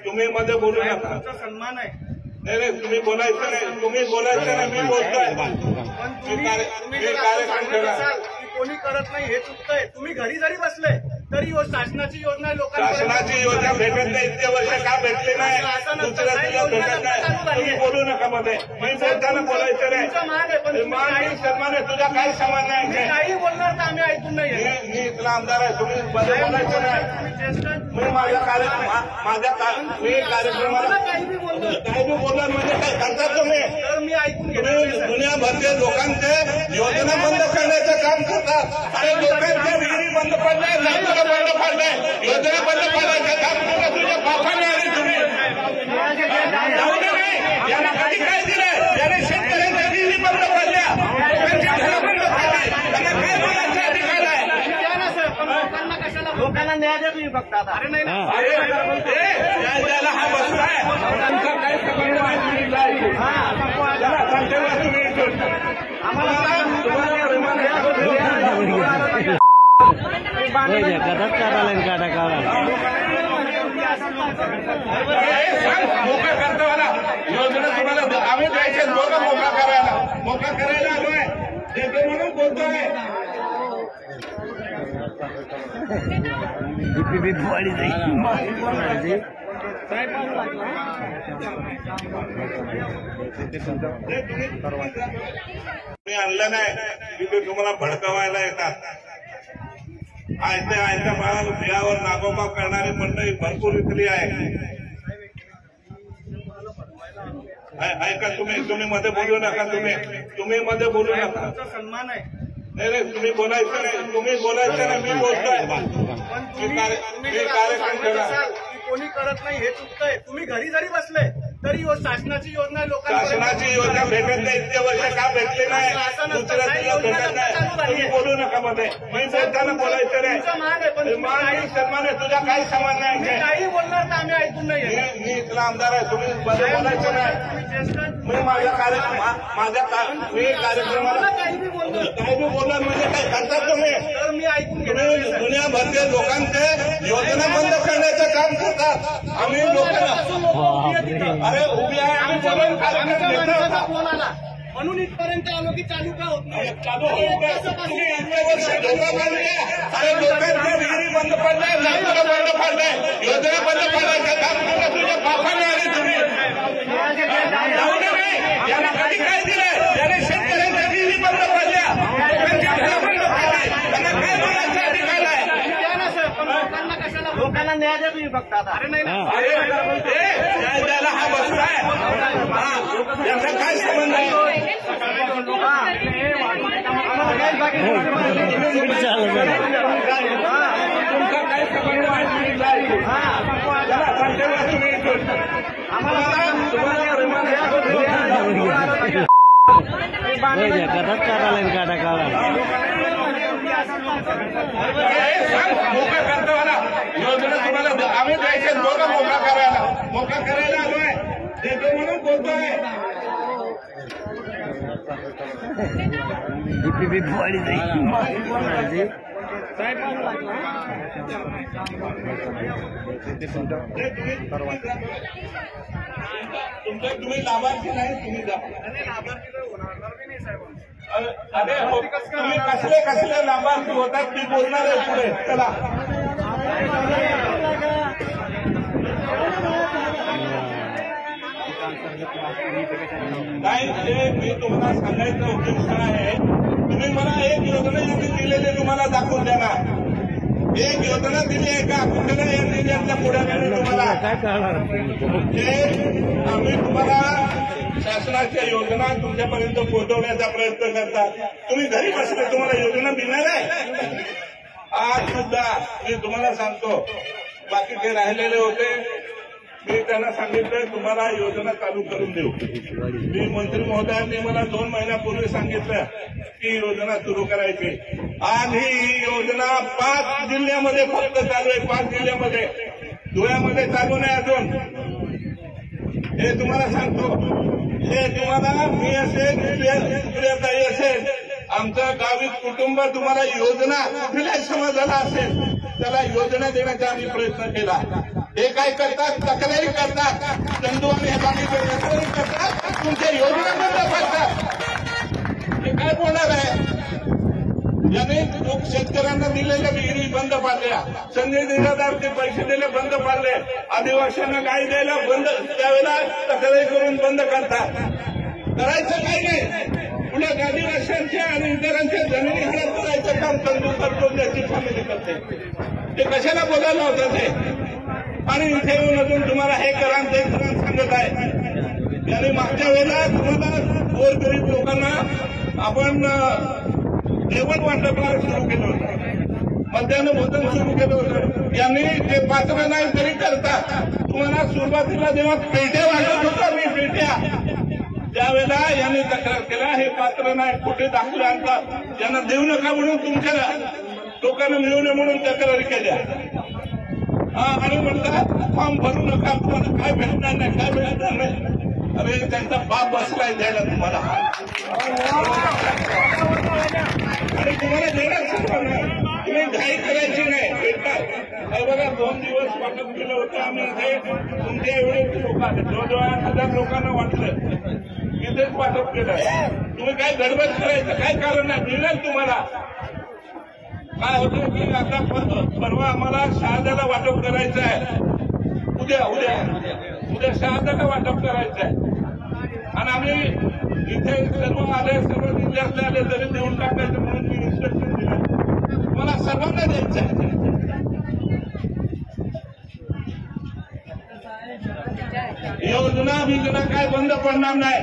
तुम्ही मध्ये बोलू नका. सन्मान आहे. नाही तुम्ही बोलायचं नाही. तुम्ही बोलायचं नाही. मी बोलतोय. तुम्ही कार्यक्रम ठेवा. कोणी करत नाही हे चुकतंय. तुम्ही घरी जरी बसले तरी शासनाची योजना लोकांना शासनाची योजना भेटत नाही. इतके वर्ष का भेटली नाही? दुसऱ्या तुला भेटत नाही. तुम्ही बोलू नका मध्ये. मी बोलताना बोलायचं नाही. मान सन्मान आहे. तुझा काही समान नाही. काही बोलणार तर आम्ही ऐकून नाही. मी इथला आमदार आहे. तुम्ही मध्ये बोलायचं नाही. मी माझ्या मी कार्यक्रमाला काही बी बोलणार म्हणजे काय करतात तुम्ही? तर मी ऐकून घेणार. दुनियाभरचे लोकांचे योजना बंद करण्याचं काम करतात. आणि लोकांच्या विहिरी बंद पडल्या, नागपूर बंद पडलंय, योजना बंद पडल्याचं काम करतात. तुझ्या बापाने आणि तुम्ही जाऊ दे नाही. यांना कधी काय दिलं? याने शेतकऱ्यांच्या विहिरी बंद पडल्या, लोकांची घरं बंद पडली. त्यांना काय बोलायचा अधिकार आहे? लोकांना कशाला लोकांना न्याय द्या तुम्ही फक्त आता. अरे नाही न्याय द्यायला हा बसलाय. तुमचा काय संबंध आहे? सांगते ना तुम्ही मोका करतो मला योजना तुम्हाला आम्ही द्यायचे. दोघं मोका करायला आलोय. देतो म्हणून बोलतोय. मी आणलं नाही तिथे तुम्हाला भडकवायला येतात. आयत्या बियावर नागोबा करणारी मंडळी भरपूर इथली आहे. ऐका तुम्ही मध्ये बोलू नका. तुम्ही मध्ये बोलू नका. सन्मान आहे. नाही तुम्ही बोलायचं नाही. तुम्ही बोलायचं नाही. मी बोलतोय. मी कार्यक्रम ठेवा. कोणी करत नाही हे चुकतंय. तुम्ही घरी जरी बसले तरी शासनाची योजना लोकांना शासनाची योजना भेटत नाही. इतके वर्ष का भेटली नाही? दुसऱ्या तुला भेटत नाही. तुम्ही बोलू नका मध्ये. मी बोलताना बोलायचं नाही. मान सन्मान आहे. तुझा काही समान नाही. काही बोलणार तर आम्ही ऐकून नाही. मी इथला आमदार आहे. तुम्ही मध्ये बोलायचं नाही. मी मी कार्यक्रमाला काही बी बोलणार म्हणजे काय करतात तुम्ही? तर मी ऐकून घेणार. दुनियाभरचे लोकांचे योजना बंद करण्याचं काम करतात. आम्ही लोकांना अरे उभी आहे. आम्ही बोलून फोन आला म्हणून इथपर्यंत आलो की चालू का होत नाही? चालू तुम्ही इतके वर्ष धोका बांधले. अरे लोकांच्या विहिरी बंद पडल्या, नागपूर बंद पडलंय, योजना बंद पडल्याचं काम करतात. तुझ्या बापाने आणि तुम्ही जाऊ दे नाही. यांना कधी काय दिलं? याने शेतकऱ्यांच्या विहिरी बंद पडल्या, लोकांची घरं बंद पडली. त्यांना काय बोलायचा अधिकार आहे? लोकांना कशाला लोकांना न्याय द्या तुम्ही फक्त आता. अरे नाही न्याय द्यायला हा बसलाय. यांचा काय संबंध आहे? तुमचा काय संबंध आहे? सांगते ना तुम्ही मोका करतो मला योजना तुम्हाला आम्ही द्यायचे. दोघं मोका करायला आलोय. देतो म्हणून बोलतोय. तुम्ही लाभार्थी नाही. तुम्ही अरे तुम्ही कसले लाभार्थी होतात ती बोलणार आहे पुढे. चला नाही मी तुम्हाला सांगायचं उद्देश आहे. तुम्ही मला एक योजना यांनी दिलेली तुम्हाला दाखवून देणार. एक योजना दिली आहे का कुठल्या यांनी यांच्या पुढ्याकडे तुम्हाला आम्ही तुम्हाला शासनाच्या योजना तुमच्यापर्यंत पोहोचवण्याचा प्रयत्न करतात. तुम्ही घरी बसले तुम्हाला योजना मिळणार आहे. आज सुद्धा मी तुम्हाला सांगतो बाकीचे राहिलेले होते. मी त्यांना सांगितलं तुम्हाला योजना चालू करून देऊ. मी मंत्री महोदयांनी मला 2 महिन्यापूर्वी सांगितलं की योजना सुरू करायची. आणि ही योजना 5 जिल्ह्यामध्ये फक्त चालू आहे. 5 जिल्ह्यामध्ये. धुळ्यामध्ये चालू नाही अजून. हे तुम्हाला सांगतो. हे तुम्हाला मी असेल प्रियताई असेल आमचं गावी कुटुंब तुम्हाला योजना कुठल्याही समाजाला असेल त्याला योजना देण्याचा आम्ही प्रयत्न केला. हे काय करतात, तक्रारी करतात, चंदू आणि हे बाकीचे तक्रारी करतात, तुमच्या योजना बंद करतात. हे काय बोलणार आहे? याने शेतकऱ्यांना दिलेल्या विहिरी बंद पाडल्या, संजय निराधारचे पैसे दिले बंद पाडले, आदिवासींना गाई द्यायला बंद, त्यावेळेला तक्रारी करून बंद करतात. करायचं काही नाही, उलट आदिवासींच्या आणि इतरांच्या जमिनी हडप करायचं काम चंदू करतो, त्याची फॅमिली करते. ते कशाला बोलायला होतं ते? आणि इथे येऊन अजून तुम्हाला हे करा ते करा सांगत आहे. याने मागच्या वेळेला तुम्हाला गोरगरीब लोकांना आपण जेवण वाटप सुरू केलं होतं, मध्यान्ह भोजन सुरू केलं होतं. यांनी ते पात्र नाही तरी करतात. तुम्हाला सुरुवातीला जेव्हा पेट्या वाटत होता मी पेट्या, त्यावेळेला यांनी तक्रार केला हे पात्र नाही, कुठे दाखले आणतात, त्यांना देऊ नका म्हणून तुमच्या लोकांना मिळू नये म्हणून तक्रारी केल्या. आणि म्हणतात फॉर्म भरू नका, तुम्हाला काय भेटणार नाही, काय भेटणार नाही. अरे त्यांचा बाप बसलाय द्यायला तुम्हाला, आणि तुम्हाला देणार सुद्धा नाही. तुम्ही घाई करायची नाही, भेटतात. हे बघा 2 दिवस वाटप केलं होतं आम्ही इथे, तुमच्या एवढे लोक आले, जवळजवळ 8,000 लोकांना वाटलं, इथेच वाटप केलं. तुम्ही काय गडबड करायचं काय कारण नाही, मिळेल तुम्हाला. काय होतं की आता परवा आम्हाला शहाद्याला वाटप करायचं आहे, उद्या शहाद्याला वाटप करायचं आहे. आणि आम्ही इथे सर्व आले, सर्व जिल्ह्यातले आले तरी देऊन टाकायचं म्हणून मी इन्स्ट्रक्शन दिलं. मला सर्वांना द्यायचं आहे. योजना काय बंद पडणार नाही,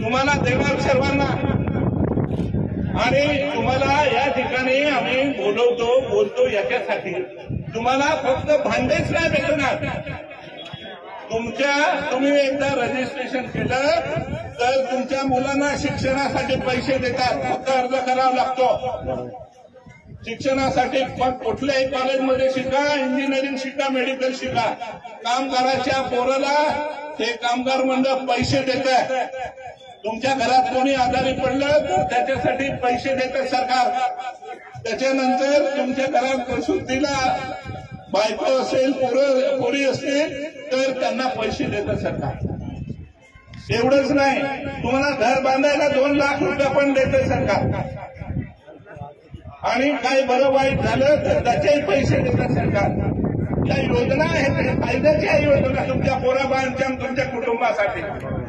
तुम्हाला देणार सर्वांना. आणि तुम्हाला या ठिकाणी आम्ही बोलतो याच्यासाठी, तुम्हाला फक्त भांडेच नाही भेटणार. तुम्ही एकदा रजिस्ट्रेशन केलं तर तुमच्या मुलांना शिक्षणासाठी पैसे देतात, फक्त अर्ज करावा लागतो. शिक्षणासाठी कुठल्याही कॉलेजमध्ये शिका, इंजिनिअरिंग शिका, मेडिकल शिका, कामगाराच्या पोराला ते कामगार मंडळ पैसे देतात. तुमच्या घरात कोणी आजारी पडलं तर त्याच्यासाठी पैसे देतं सरकार. त्याच्यानंतर तुमच्या घरात प्रसूतीला बायको असेल, पोरी असतील तर त्यांना पैसे देतं सरकार. एवढंच नाही, तुम्हाला घर बांधायला 2 लाख रुपये पण देतं सरकार. आणि काही बरं वाईट झालं तर त्याचेही पैसे देतं सरकार. या योजना आहेत, फायद्याच्या योजना तुमच्या पोराबाळांच्या तुमच्या कुटुंबासाठी.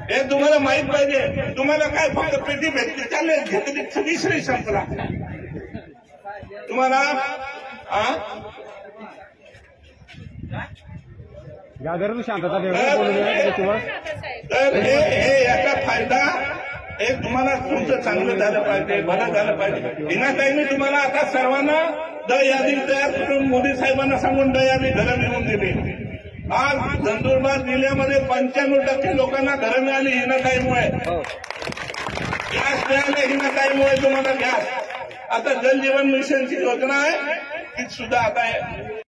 हे तुम्हाला माहित पाहिजे. तुम्हाला काय फक्त पेटी भेटली, चालेल, घेतली, विषय संपला. तुम्हाला शांतता तर हे याचा फायदा हे तुम्हाला तुमचं चांगलं झालं पाहिजे, भलं झालं पाहिजे. हिनाताई मी तुम्हाला आता सर्वांना यादी तयार करून मोदी साहेबांना सांगून यादी घरं मिळवून दिली. आज नंदुरबार जिल्ह्यामध्ये 95% लोकांना घरं मिळाली हिनाताईमुळे. गॅस मिळाले हिनाताईमुळे तुम्हाला गॅस. आता जल जीवन मिशनची योजना आहे ती सुद्धा आता